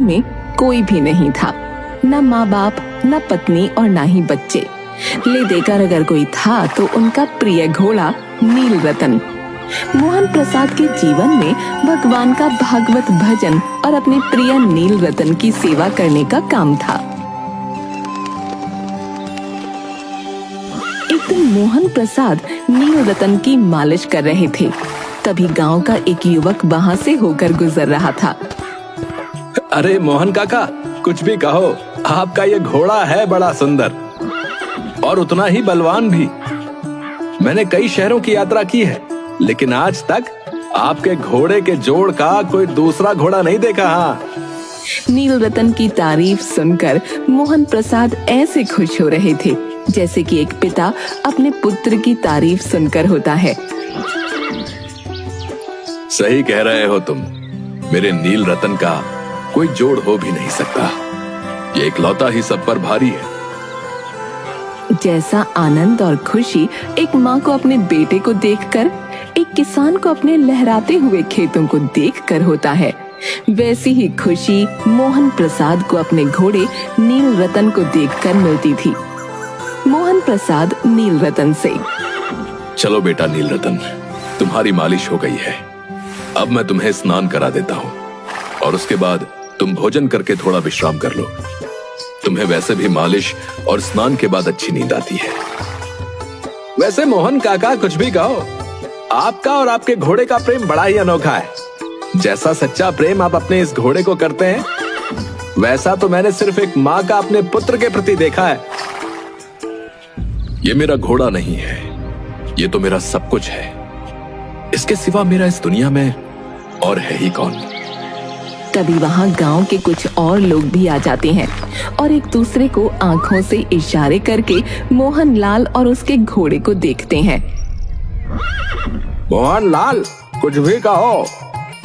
में कोई भी नहीं था, न माँ बाप, न पत्नी और न ही बच्चे। ले देकर अगर कोई था तो उनका प्रिय घोड़ा नील रतन। मोहन प्रसाद के जीवन में भगवान का भागवत भजन और अपने प्रिय नील रतन की सेवा करने का काम था। एक दिन मोहन प्रसाद नील रतन की मालिश कर रहे थे। तभी गांव का एक युवक वहां से होकर गुजर रहा था। अरे मोहन काका, कुछ भी कहो, आपका ये घोड़ा है बड़ा सुंदर और उतना ही बलवान भी। मैंने कई शहरों की यात्रा की है, लेकिन आज तक आपके घोड़े के जोड़ का कोई दूसरा घोड़ा नहीं देखा। हाँ। नील रतन की तारीफ सुनकर मोहन प्रसाद ऐसे खुश हो रहे थे जैसे कि एक पिता अपने पुत्र की तारीफ सुनकर होता है। सही कह रहे हो तुम, मेरे नील रतन का कोई जोड़ हो भी नहीं सकता। ये इकलौता ही सब पर भारी है। जैसा आनंद और खुशी एक माँ को अपने बेटे को देखकर, एक किसान को अपने लहराते हुए खेतों को देखकर होता है, वैसी ही खुशी मोहन प्रसाद को अपने घोड़े नील रतन को देखकर मिलती थी। मोहन प्रसाद नील रतन से, चलो बेटा नील रतन, तुम्हारी मालिश हो गई है। अब मैं तुम्हें स्नान करा देता हूँ और उसके बाद तुम भोजन करके थोड़ा विश्राम कर लो। तुम्हें वैसे भी मालिश और स्नान के बाद अच्छी नींद आती है। वैसे मोहन काका, कुछ भी कहो, आपका और आपके घोड़े का प्रेम बड़ा ही अनोखा है। जैसा सच्चा प्रेम आप अपने इस घोड़े को करते हैं, वैसा तो मैंने सिर्फ एक माँ का अपने पुत्र के प्रति देखा है। ये मेरा घोड़ा नहीं है, ये तो मेरा सब कुछ है। इसके सिवा मेरा इस दुनिया में और है ही कौन। तभी वहाँ गांव के कुछ और लोग भी आ जाते हैं और एक दूसरे को आंखों से इशारे करके मोहन लाल और उसके घोड़े को देखते हैं। मोहन लाल, कुछ भी कहो,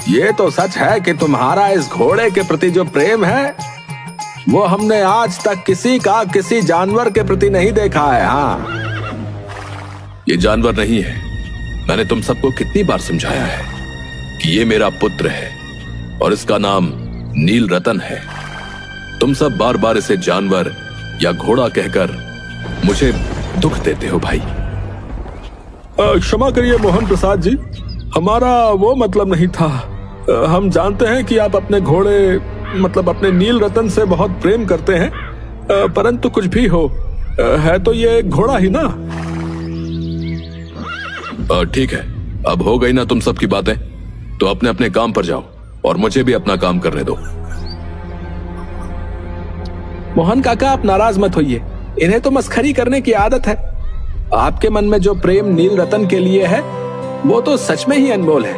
ये तो सच है कि तुम्हारा इस घोड़े के प्रति जो प्रेम है, वो हमने आज तक किसी जानवर के प्रति नहीं देखा है। हाँ, ये जानवर नहीं है। मैंने तुम सबको कितनी बार समझाया है कि ये मेरा पुत्र है और इसका नाम नील रतन है। तुम सब बार बार इसे जानवर या घोड़ा कहकर मुझे दुख देते हो भाई। क्षमा करिए मोहन प्रसाद जी, हमारा वो मतलब नहीं था। हम जानते हैं कि आप अपने घोड़े मतलब अपने नील रतन से बहुत प्रेम करते हैं, परंतु कुछ भी हो, है तो ये घोड़ा ही ना। ठीक है, अब हो गई ना तुम सबकी बातें, तो अपने अपने काम पर जाओ और मुझे भी अपना काम करने दो। मोहन काका, आप नाराज मत होइए, इन्हें तो मस्खरी करने की आदत है। आपके मन में जो प्रेम नील रतन के लिए है, वो तो सच में ही अनमोल है।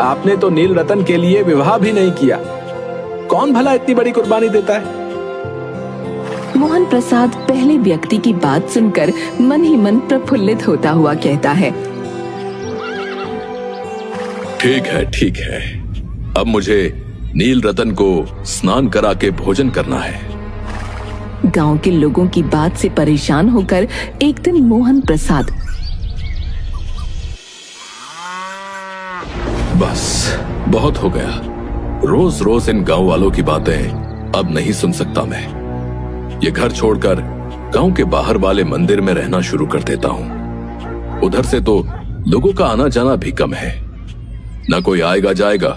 आपने तो नील रतन के लिए विवाह भी नहीं किया। कौन भला इतनी बड़ी कुर्बानी देता है? मोहन प्रसाद पहले व्यक्ति की बात सुनकर मन ही मन प्रफुल्लित होता हुआ कहता है, ठीक है, अब मुझे नील रतन को स्नान करा के भोजन करना है। गांव के लोगों की बात से परेशान होकर एक दिन मोहन प्रसाद, बस बहुत हो गया। रोज रोज इन गांव वालों की बातें अब नहीं सुन सकता मैं। ये घर छोड़कर गांव के बाहर वाले मंदिर में रहना शुरू कर देता हूँ। उधर से तो लोगों का आना जाना भी कम है। ना कोई आएगा जाएगा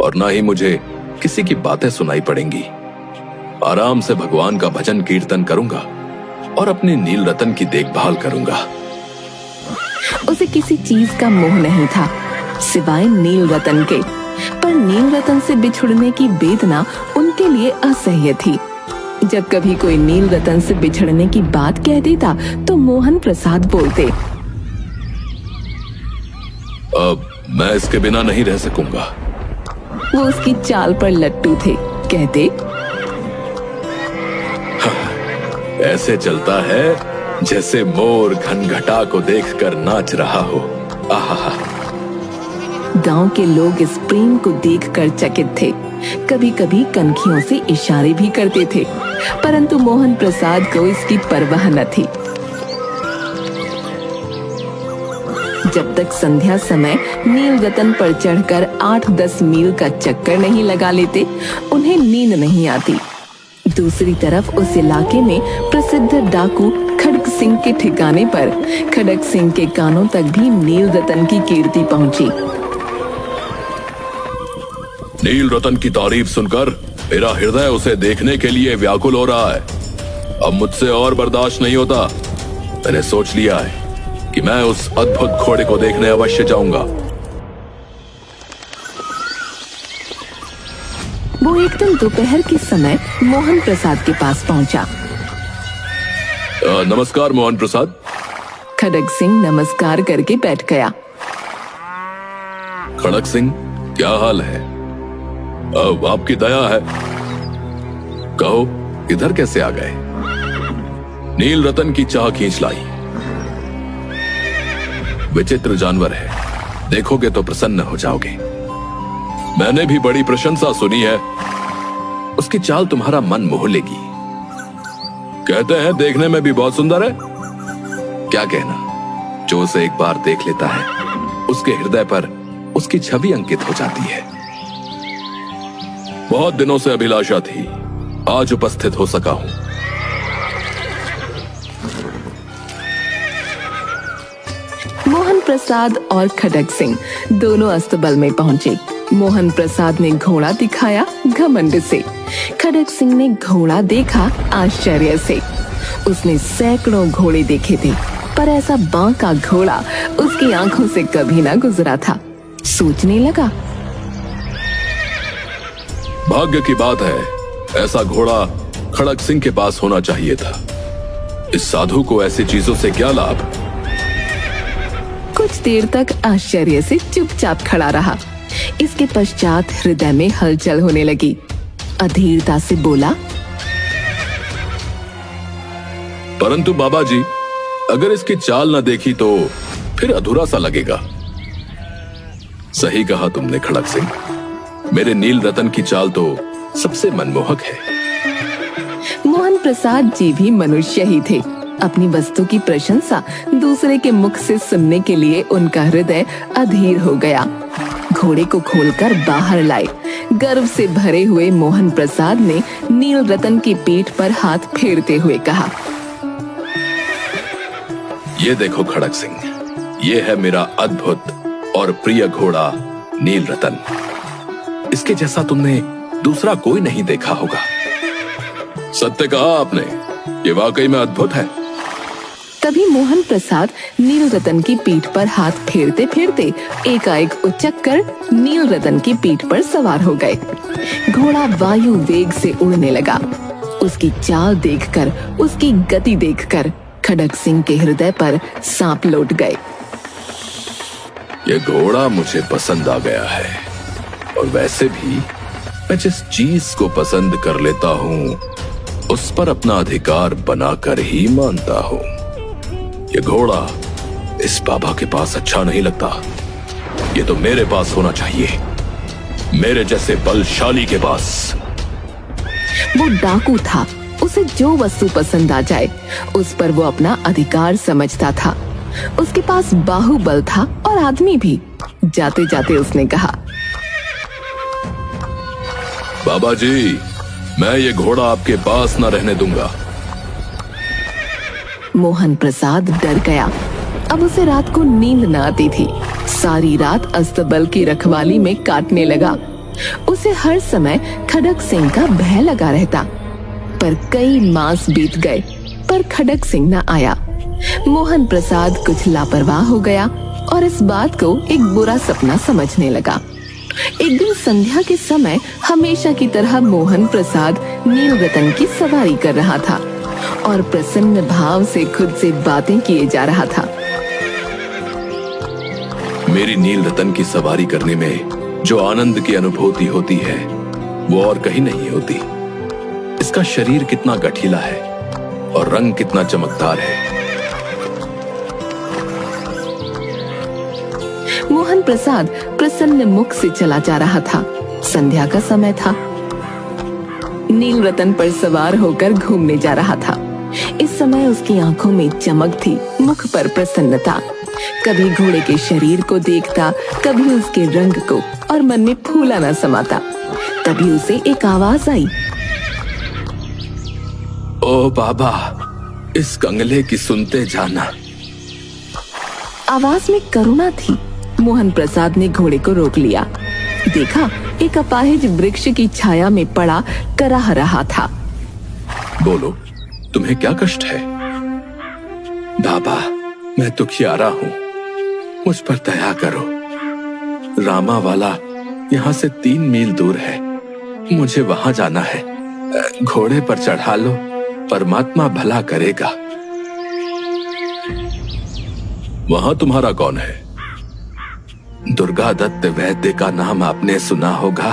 और ना ही मुझे किसी की बातें सुनाई पड़ेंगी। आराम से भगवान का भजन कीर्तन करूंगा और अपने नील रतन की देखभाल करूंगा। उसे किसी चीज का मोह नहीं था सिवाय नील रतन के, पर नील रतन से बिछुड़ने की वेदना उनके लिए असह्य थी। जब कभी कोई नील रतन से बिछड़ने की बात कह देता तो मोहन प्रसाद बोलते, अब मैं इसके बिना नहीं रह सकूंगा। वो उसकी चाल पर लट्टू थे। कहते, ऐसे चलता है जैसे मोर घनघटा को देखकर नाच रहा हो। आहा। गांव के लोग इस प्रेम को देखकर चकित थे। कभी कभी कनखियों से इशारे भी करते थे, परंतु मोहन प्रसाद को इसकी परवाह न थी। जब तक संध्या समय नील रतन पर चढ़कर 8-10 मील का चक्कर नहीं लगा लेते, उन्हें नींद नहीं आती। दूसरी तरफ उस इलाके में प्रसिद्ध डाकू खड़ग सिंह के ठिकाने पर खड़ग सिंह के कानों तक भी नील रतन की कीर्ति पहुंची। नील रतन की तारीफ सुनकर मेरा हृदय उसे देखने के लिए व्याकुल हो रहा है। अब मुझसे और बर्दाश्त नहीं होता। मैंने सोच लिया है कि मैं उस अद्भुत घोड़े को देखने अवश्य जाऊंगा। वो एक दिन दोपहर के समय मोहन प्रसाद के पास पहुंचा। नमस्कार मोहन प्रसाद। खड़ग सिंह नमस्कार करके बैठ गया। खड़ग सिंह, क्या हाल है? अब आपकी दया है। कहो, इधर कैसे आ गए? नील रतन की चाह खींच लाई। विचित्र जानवर है, देखोगे तो प्रसन्न हो जाओगे। मैंने भी बड़ी प्रशंसा सुनी है। उसकी चाल तुम्हारा मन मोह लेगी। कहते हैं देखने में भी बहुत सुंदर है। क्या कहना, जो उसे एक बार देख लेता है उसके हृदय पर उसकी छवि अंकित हो जाती है। बहुत दिनों से अभिलाषा थी, आज उपस्थित हो सका हूं। मोहन प्रसाद और खड़ग सिंह दोनों अस्तबल में पहुंचे। मोहन प्रसाद ने घोड़ा दिखाया घमंड से, खड़ग सिंह ने घोड़ा देखा आश्चर्य से। उसने सैकड़ों घोड़े देखे थे, पर ऐसा बांका घोड़ा उसकी आंखों से कभी ना गुजरा था। सोचने लगा, भाग्य की बात है, ऐसा घोड़ा खड़ग सिंह के पास होना चाहिए था। इस साधु को ऐसी चीजों से क्या लाभ? कुछ देर तक आश्चर्य से चुपचाप खड़ा रहा। इसके पश्चात हृदय में हलचल होने लगी। अधीरता से बोला, परंतु बाबा जी, अगर इसकी चाल न देखी तो फिर अधूरा सा लगेगा। सही कहा तुमने खड़ग सिंह, मेरे नील रतन की चाल तो सबसे मनमोहक है। मोहन प्रसाद जी भी मनुष्य ही थे। अपनी वस्तु की प्रशंसा दूसरे के मुख से सुनने के लिए उनका हृदय अधीर हो गया। घोड़े को खोलकर बाहर लाए। गर्व से भरे हुए मोहन प्रसाद ने नील रतन की पीठ पर हाथ फेरते हुए कहा, ये देखो खड़ग सिंह, ये है मेरा अद्भुत और प्रिय घोड़ा नील रतन। इसके जैसा तुमने दूसरा कोई नहीं देखा होगा। सत्य कहा आपने, ये वाकई में अद्भुत है। तभी मोहन प्रसाद नील रतन की पीठ पर हाथ फेरते फेरते एकाएक उचक कर नील रतन की पीठ पर सवार हो गए। घोड़ा वायु वेग से उड़ने लगा। उसकी चाल देखकर, उसकी गति देखकर खड़ग सिंह के हृदय पर सांप लौट गए। ये घोड़ा मुझे पसंद आ गया है, और वैसे भी मैं जिस चीज को पसंद कर लेता हूँ उस पर अपना अधिकार बनाकर ही मानता हूँ। ये घोड़ा इस बाबा के पास अच्छा नहीं लगता। ये तो मेरे पास होना चाहिए, मेरे जैसे बलशाली के पास। वो डाकू था। उसे जो वस्तु पसंद आ जाए उस पर वो अपना अधिकार समझता था। उसके पास बाहुबल था और आदमी भी। जाते जाते उसने कहा, बाबा जी, मैं ये घोड़ा आपके पास न रहने दूंगा। मोहन प्रसाद डर गया। अब उसे रात को नींद न आती थी। सारी रात अस्तबल की रखवाली में काटने लगा। उसे हर समय खड़ग सिंह का भय लगा रहता। पर कई मास बीत गए, पर खड़ग सिंह न आया। मोहन प्रसाद कुछ लापरवाह हो गया और इस बात को एक बुरा सपना समझने लगा। एक दिन संध्या के समय हमेशा की तरह मोहन प्रसाद नील रतन की सवारी कर रहा था और प्रसन्न भाव से खुद से बातें किए जा रहा था। मेरी नील रतन की सवारी करने में जो आनंद की अनुभूति होती है वो और कहीं नहीं होती। इसका शरीर कितना गठीला है और रंग कितना चमकदार है। मोहन प्रसाद प्रसन्न मुख से चला जा रहा था। संध्या का समय था। नील रतन पर सवार होकर घूमने जा रहा था। इस समय उसकी आंखों में चमक थी, मुख पर प्रसन्नता। कभी घोड़े के शरीर को देखता, कभी उसके रंग को, और मन में फूला न समाता। तभी उसे एक आवाज आई। ओ बाबा, इस कंगले की सुनते जाना। आवाज में करुणा थी। मोहन प्रसाद ने घोड़े को रोक लिया। देखा, एक अपाहिज वृक्ष की छाया में पड़ा कराह रहा था। बोलो, तुम्हें क्या कष्ट है? बाबा, मैं दुखियारा हूँ, मुझ पर दया करो। रामा वाला यहाँ से 3 मील दूर है, मुझे वहां जाना है। घोड़े पर चढ़ा लो, परमात्मा भला करेगा। वहां तुम्हारा कौन है? दुर्गा दत्त वैद्य का नाम आपने सुना होगा,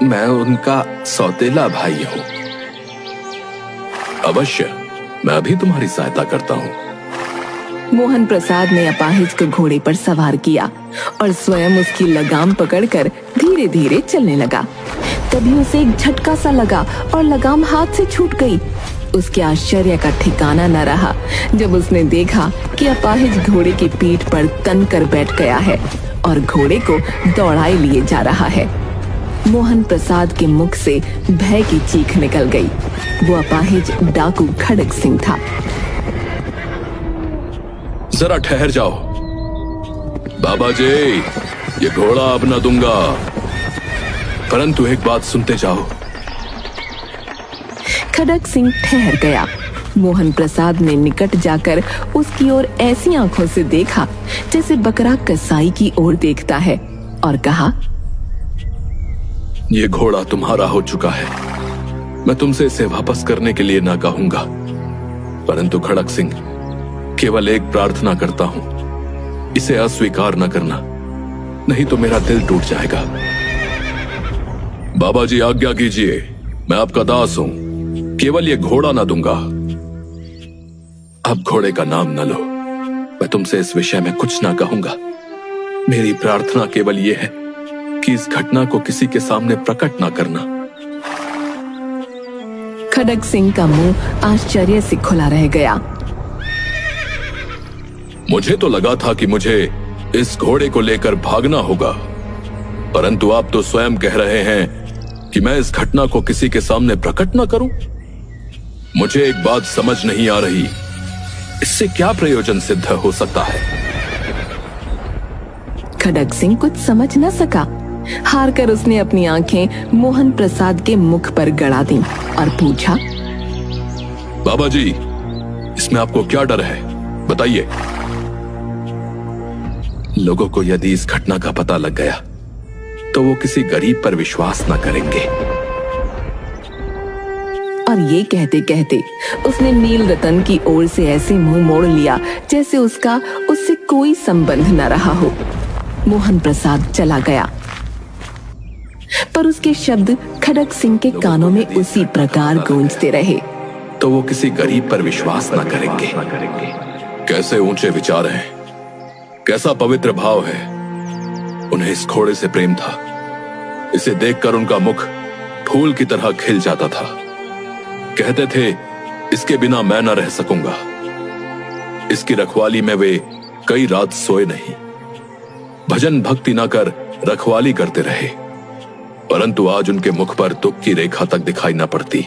मैं उनका सौतेला भाई हूं। अवश्य, मैं अभी तुम्हारी सहायता करता हूं। मोहन प्रसाद ने अपाहिज को घोड़े पर सवार किया और स्वयं उसकी लगाम पकड़कर धीरे धीरे चलने लगा। तभी उसे एक झटका सा लगा और लगाम हाथ से छूट गई। उसके आश्चर्य का ठिकाना न रहा जब उसने देखा कि अपाहिज घोड़े की पीठ पर तन कर बैठ गया है और घोड़े को दौड़ाए लिए जा रहा है। मोहन प्रसाद के मुख से भय की चीख निकल गई। वो अपाहिज डाकू खड़ग सिंह था। जरा ठहर जाओ बाबा जी, ये घोड़ा अब न दूंगा, परंतु एक बात सुनते जाओ। खड़ग सिंह ठहर गया। मोहन प्रसाद ने निकट जाकर उसकी ओर ऐसी आंखों से देखा जैसे बकरा कसाई की ओर देखता है और कहा, ये घोड़ा तुम्हारा हो चुका है। मैं तुमसे इसे वापस करने के लिए ना कहूंगा, परंतु खड़ग सिंह, केवल एक प्रार्थना करता हूं, इसे अस्वीकार न करना, नहीं तो मेरा दिल टूट जाएगा। बाबा जी आज्ञा कीजिए, मैं आपका दास हूं, केवल ये घोड़ा ना दूंगा। अब घोड़े का नाम न लो, मैं तुमसे इस विषय में कुछ ना कहूंगा। मेरी प्रार्थना केवल ये है कि इस घटना को किसी के सामने प्रकट ना करना। खड़ग सिंह का मुंह आश्चर्य से खुला रह गया। मुझे तो लगा था कि मुझे इस घोड़े को लेकर भागना होगा, परंतु आप तो स्वयं कह रहे हैं कि मैं इस घटना को किसी के सामने प्रकट ना करूं। मुझे एक बात समझ नहीं आ रही, इससे क्या प्रयोजन सिद्ध हो सकता है? खड़ग सिंह कुछ समझ न सका। हार कर उसने अपनी आंखें मोहन प्रसाद के मुख पर गड़ा दी और पूछा, बाबा जी, इसमें आपको क्या डर है, बताइए। लोगों को यदि इस घटना का पता लग गया तो वो किसी गरीब पर विश्वास न करेंगे। और ये कहते कहते उसने नील रतन की ओर से ऐसे मुंह मोड़ लिया जैसे उसका उससे कोई संबंध न रहा हो। मोहन प्रसाद चला गया, पर उसके शब्द खड़ग सिंह के कानों में उसी प्रकार गूंजते रहे। तो वो किसी गरीब पर विश्वास न करेंगे। कैसे ऊंचे विचार हैं, कैसा पवित्र भाव है। उन्हें इस घोड़े से प्रेम था। इसे देखकर उनका मुख फूल की तरह खिल जाता था। कहते थे, इसके बिना मैं न रह सकूंगा। इसकी रखवाली में वे कई रात सोए नहीं, भजन भक्ति न कर रखवाली करते रहे, परंतु आज उनके मुख पर दुख की रेखा तक दिखाई न पड़ती।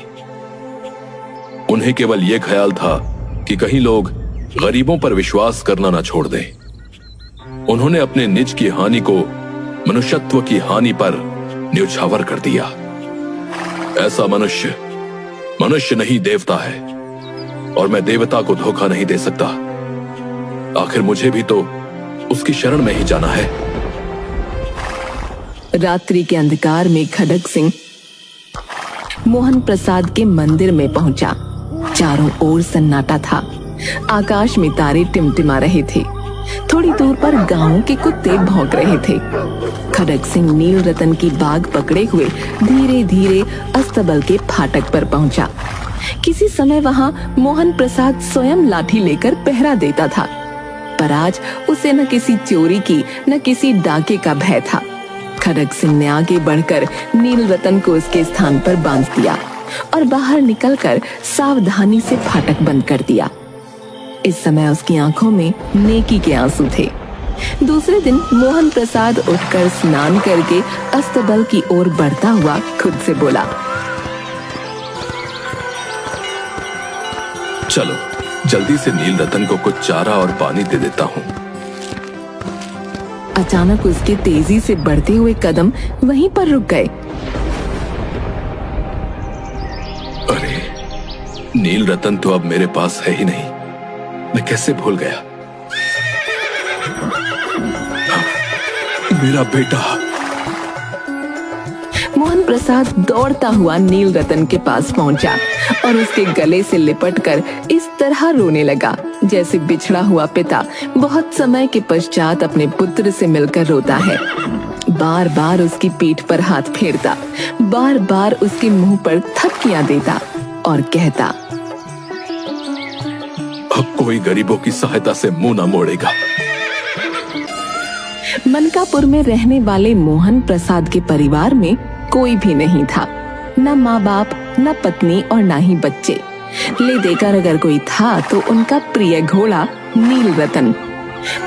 उन्हें केवल यह ख्याल था कि कहीं लोग गरीबों पर विश्वास करना न छोड़ दें। उन्होंने अपने निज की हानि को मनुष्यत्व की हानि पर न्यौछावर कर दिया। ऐसा मनुष्य मनुष्य नहीं देवता है, और मैं देवता को धोखा नहीं दे सकता। आखिर मुझे भी तो उसकी शरण में ही जाना है। रात्रि के अंधकार में खड़ग सिंह मोहन प्रसाद के मंदिर में पहुंचा। चारों ओर सन्नाटा था। आकाश में तारे टिमटिमा रहे थे। थोड़ी दूर पर गांवों के कुत्ते भौंक रहे थे। खड़ग सिंह नील रतन की बाग पकड़े हुए धीरे धीरे अस्तबल के फाटक पर पहुंचा। किसी समय वहां मोहन प्रसाद स्वयं लाठी लेकर पहरा देता था, पर आज उसे न किसी चोरी की न किसी डाके का भय था। खड़ग सिंह ने आगे बढ़कर नील रतन को उसके स्थान पर बांध दिया और बाहर निकलकर सावधानी से फाटक बंद कर दिया। इस समय उसकी आंखों में नेकी के आंसू थे। दूसरे दिन मोहन प्रसाद उठकर स्नान करके अस्तबल की ओर बढ़ता हुआ खुद से बोला, चलो जल्दी से नील रतन को कुछ चारा और पानी दे देता हूँ। अचानक उसके तेजी से बढ़ते हुए कदम वहीं पर रुक गए। अरे, नील रतन तो अब मेरे पास है ही नहीं। मैं कैसे भूल गया? मेरा बेटा। मोहन प्रसाद दौड़ता हुआ नील रतन के पास पहुंचा और उसके गले से लिपटकर इस तरह रोने लगा जैसे बिछड़ा हुआ पिता बहुत समय के पश्चात अपने पुत्र से मिलकर रोता है। बार बार उसकी पीठ पर हाथ फेरता, बार बार उसके मुंह पर थपकियां देता और कहता, अब कोई गरीबों की सहायता से मुंह न मोड़ेगा। मनकापुर में रहने वाले मोहन प्रसाद के परिवार में कोई भी नहीं था, न माँ बाप, न पत्नी और न ही बच्चे। ले देकर अगर कोई था तो उनका प्रिय घोड़ा नील रतन।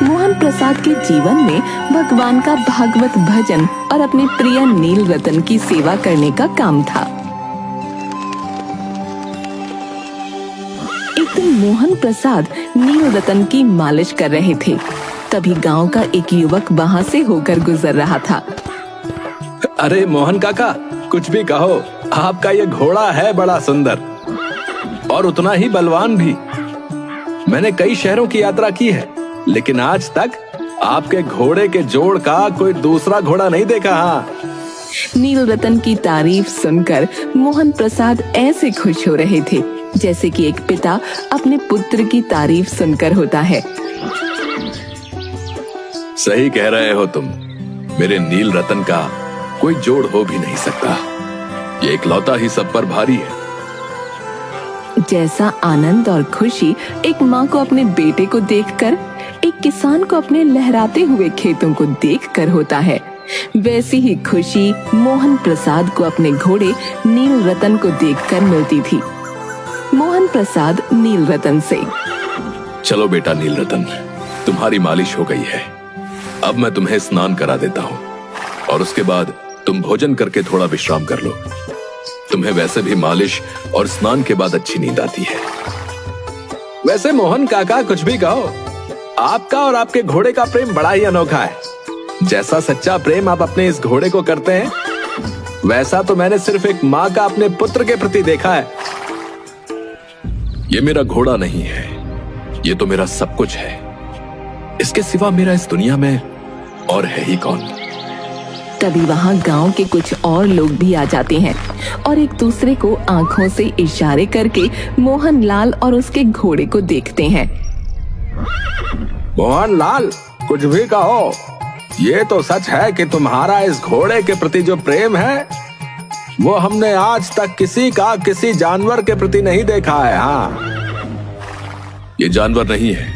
मोहन प्रसाद के जीवन में भगवान का भागवत भजन और अपने प्रिय नील रतन की सेवा करने का काम था। एक दिन मोहन प्रसाद नील रतन की मालिश कर रहे थे। तभी गांव का एक युवक वहां से होकर गुजर रहा था। अरे मोहन काका, कुछ भी कहो, आपका ये घोड़ा है बड़ा सुंदर और उतना ही बलवान भी। मैंने कई शहरों की यात्रा की है, लेकिन आज तक आपके घोड़े के जोड़ का कोई दूसरा घोड़ा नहीं देखा। हाँ। नील रतन की तारीफ सुनकर मोहन प्रसाद ऐसे खुश हो रहे थे जैसे कि एक पिता अपने पुत्र की तारीफ सुनकर होता है। सही कह रहे हो तुम। मेरे नील रतन का कोई जोड़ हो भी नहीं सकता। ये इकलौता ही सब पर भारी है। जैसा आनंद और खुशी एक माँ को अपने बेटे को देखकर, एक किसान को अपने लहराते हुए खेतों को देखकर होता है, वैसी ही खुशी मोहन प्रसाद को अपने घोड़े नील रतन को देखकर मिलती थी। मोहन प्रसाद नील रतन से, चलो बेटा नील रतन, तुम्हारी मालिश हो गई है। अब मैं तुम्हें स्नान करा देता हूँ और उसके बाद तुम भोजन करके थोड़ा विश्राम कर लो। तुम्हें वैसे भी मालिश और स्नान के बाद अच्छी नींद आती है। वैसे मोहन काका, कुछ भी कहो, आपका और आपके घोड़े का प्रेम बड़ा ही अनोखा है। जैसा सच्चा प्रेम आप अपने इस घोड़े को करते हैं, वैसा तो मैंने सिर्फ एक माँ का अपने पुत्र के प्रति देखा है। ये मेरा घोड़ा नहीं है, ये तो मेरा सब कुछ है। इसके सिवा मेरा इस दुनिया में और है ही कौन। तभी वहाँ गांव के कुछ और लोग भी आ जाते हैं और एक दूसरे को आंखों से इशारे करके मोहन लाल और उसके घोड़े को देखते हैं। मोहन लाल, कुछ भी कहो, ये तो सच है कि तुम्हारा इस घोड़े के प्रति जो प्रेम है, वो हमने आज तक किसी जानवर के प्रति नहीं देखा है। हाँ। ये जानवर नहीं है।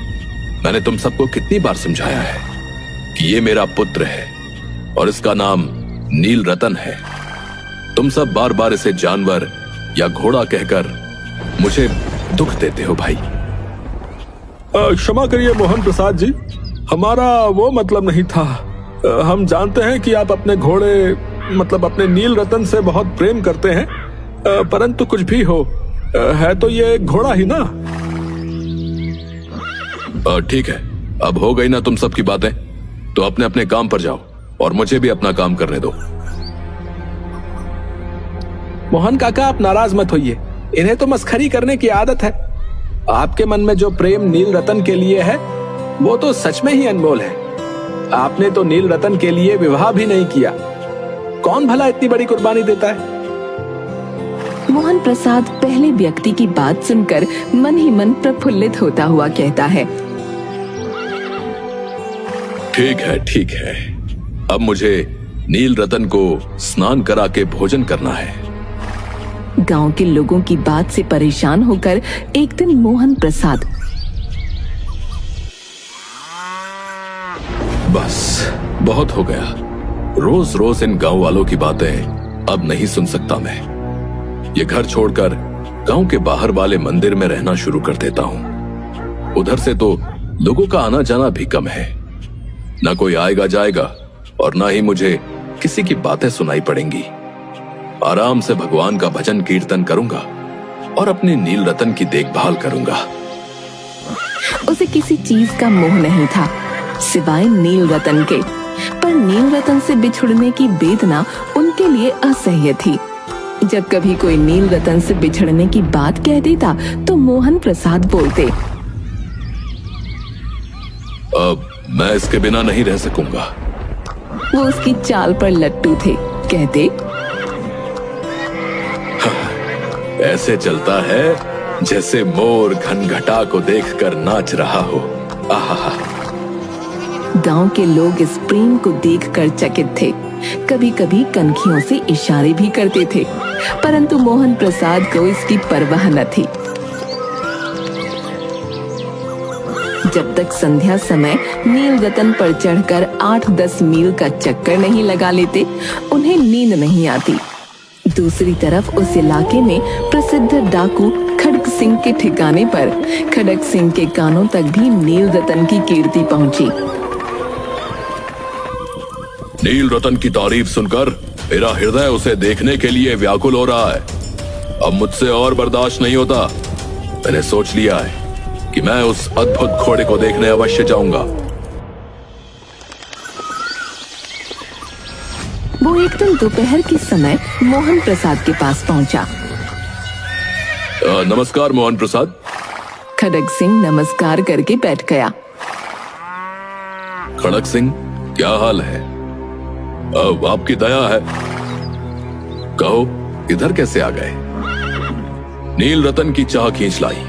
मैंने तुम सबको कितनी बार समझाया है कि ये मेरा पुत्र है और इसका नाम नील रतन है। तुम सब बार बार इसे जानवर या घोड़ा कहकर मुझे दुख देते हो भाई। क्षमा करिए मोहन प्रसाद जी, हमारा वो मतलब नहीं था। हम जानते हैं कि आप अपने घोड़े मतलब अपने नील रतन से बहुत प्रेम करते हैं, परंतु कुछ भी हो, है तो ये एक घोड़ा ही ना। ठीक है, अब हो गई ना तुम सबकी बातें, तो अपने अपने काम पर जाओ और मुझे भी अपना काम करने दो। मोहन काका, आप नाराज मत होइए, इन्हें तो मस्खरी करने की आदत है। आपके मन में जो प्रेम नील रतन के लिए है, वो तो सच में ही अनमोल है। आपने तो नील रतन के लिए विवाह भी नहीं किया। कौन भला इतनी बड़ी कुर्बानी देता है? मोहन प्रसाद पहले व्यक्ति की बात सुनकर मन ही मन प्रफुल्लित होता हुआ कहता है, ठीक है ठीक है, अब मुझे नील रतन को स्नान करा के भोजन करना है। गांव के लोगों की बात से परेशान होकर एक दिन मोहन प्रसाद, बस बहुत हो गया। रोज रोज इन गांव वालों की बातें अब नहीं सुन सकता मैं। ये घर छोड़कर गांव के बाहर वाले मंदिर में रहना शुरू कर देता हूँ। उधर से तो लोगों का आना जाना भी कम है। ना कोई आएगा जाएगा और ना ही मुझे किसी की बातें सुनाई पड़ेंगी। आराम से भगवान का भजन कीर्तन करूंगा और अपने नील रतन की देखभाल करूंगा। उसे किसी चीज का मोह नहीं था सिवाय नील रतन के, पर नील रतन से बिछुड़ने की वेदना उनके लिए असह्य थी। जब कभी कोई नील रतन से बिछड़ने की बात कह देता तो मोहन प्रसाद बोलते, अब मैं इसके बिना नहीं रह सकूंगा। वो उसकी चाल पर लट्टू थे। कहते, ऐसे चलता है जैसे मोर घनघटा को देखकर नाच रहा हो। आहा। गांव के लोग इस प्रेम को देखकर चकित थे। कभी कभी कनखियों से इशारे भी करते थे, परंतु मोहन प्रसाद को इसकी परवाह न थी। जब तक संध्या समय नील रतन पर चढ़कर 8-10 मील का चक्कर नहीं लगा लेते, उन्हें नींद नहीं आती। दूसरी तरफ उस इलाके में प्रसिद्ध डाकू खड़ग सिंह के ठिकाने पर खड़ग सिंह के कानों तक भी नील रतन की कीर्ति पहुंची। नील रतन की तारीफ सुनकर मेरा हृदय उसे देखने के लिए व्याकुल हो रहा है। अब मुझसे और बर्दाश्त नहीं होता। मैंने सोच लिया है कि मैं उस अद्भुत घोड़े को देखने अवश्य जाऊंगा। वो एक दिन दोपहर के समय मोहन प्रसाद के पास पहुंचा। नमस्कार मोहन प्रसाद। खड़ग सिंह नमस्कार करके बैठ गया। खड़ग सिंह, क्या हाल है? अब आपकी दया है। कहो, इधर कैसे आ गए? नील रतन की चाह खींच लाई।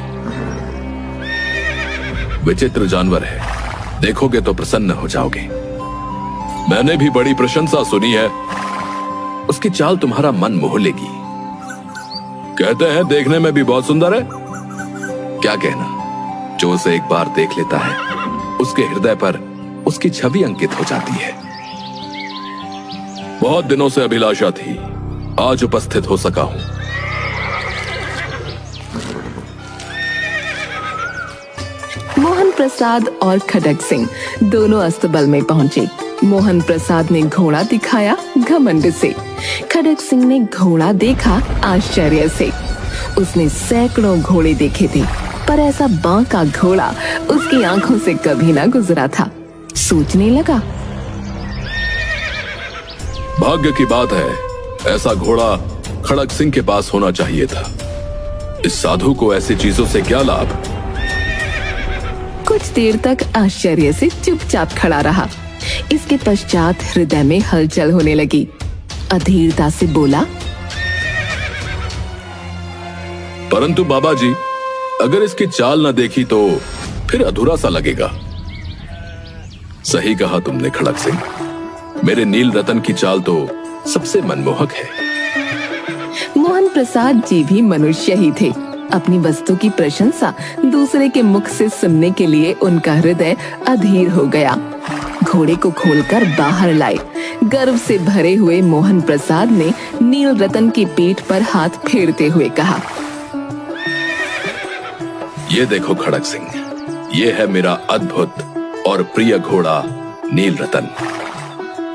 विचित्र जानवर है, देखोगे तो प्रसन्न हो जाओगे। मैंने भी बड़ी प्रशंसा सुनी है। उसकी चाल तुम्हारा मन मोह लेगी। कहते हैं देखने में भी बहुत सुंदर है। क्या कहना, जो उसे एक बार देख लेता है उसके हृदय पर उसकी छवि अंकित हो जाती है। बहुत दिनों से अभिलाषा थी, आज उपस्थित हो सका हूं। मोहन प्रसाद और खड़ग सिंह दोनों अस्तबल में पहुंचे। मोहन प्रसाद ने घोड़ा दिखाया घमंड से, खड़ग सिंह ने घोड़ा देखा आश्चर्य से। उसने सैकड़ों घोड़े देखे थे, पर ऐसा बांका घोड़ा उसकी आंखों से कभी ना गुजरा था। सोचने लगा, भाग्य की बात है, ऐसा घोड़ा खड़ग सिंह के पास होना चाहिए था। इस साधु को ऐसी चीजों से क्या लाभ? कुछ देर तक आश्चर्य से चुपचाप खड़ा रहा। इसके पश्चात हृदय में हलचल होने लगी। अधीरता से बोला, परंतु बाबा जी, अगर इसकी चाल न देखी तो फिर अधूरा सा लगेगा। सही कहा तुमने खड़ग सिंह, मेरे नील रतन की चाल तो सबसे मनमोहक है। मोहन प्रसाद जी भी मनुष्य ही थे। अपनी वस्तु की प्रशंसा दूसरे के मुख से सुनने के लिए उनका हृदय अधीर हो गया। घोड़े को खोलकर बाहर लाए। गर्व से भरे हुए मोहन प्रसाद ने नील रतन की पीठ पर हाथ फेरते हुए कहा, ये देखो खड़ग सिंह, ये है मेरा अद्भुत और प्रिय घोड़ा नील रतन।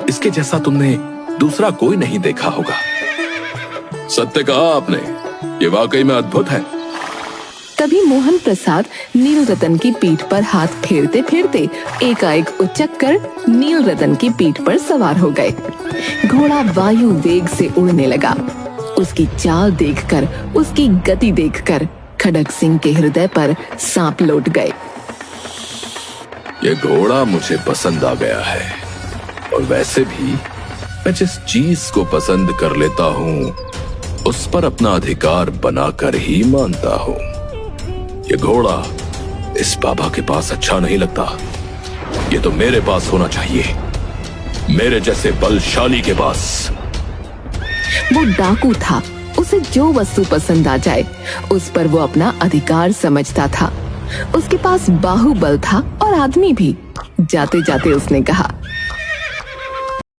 इसके जैसा तुमने दूसरा कोई नहीं देखा होगा। सत्य कहा आपने, ये वाकई में अद्भुत है। तभी मोहन प्रसाद नील रतन की पीठ पर हाथ फेरते फेरते एकाएक उचक कर नील रतन की पीठ पर सवार हो गए। घोड़ा वायु वेग से उड़ने लगा। उसकी चाल देखकर, उसकी गति देखकर खड़ग सिंह के हृदय पर सांप लौट गए। ये घोड़ा मुझे पसंद आ गया है, और वैसे भी मैं जिस चीज को पसंद कर लेता हूँ उस पर अपना अधिकार बनाकर ही मानता हूँ। ये घोड़ा इस बाबा के पास अच्छा नहीं लगता। ये तो मेरे पास होना चाहिए, मेरे जैसे बलशाली के पास। वो डाकू था। उसे जो वस्तु पसंद आ जाए उस पर वो अपना अधिकार समझता था। उसके पास बाहुबल था और आदमी भी। जाते जाते उसने कहा,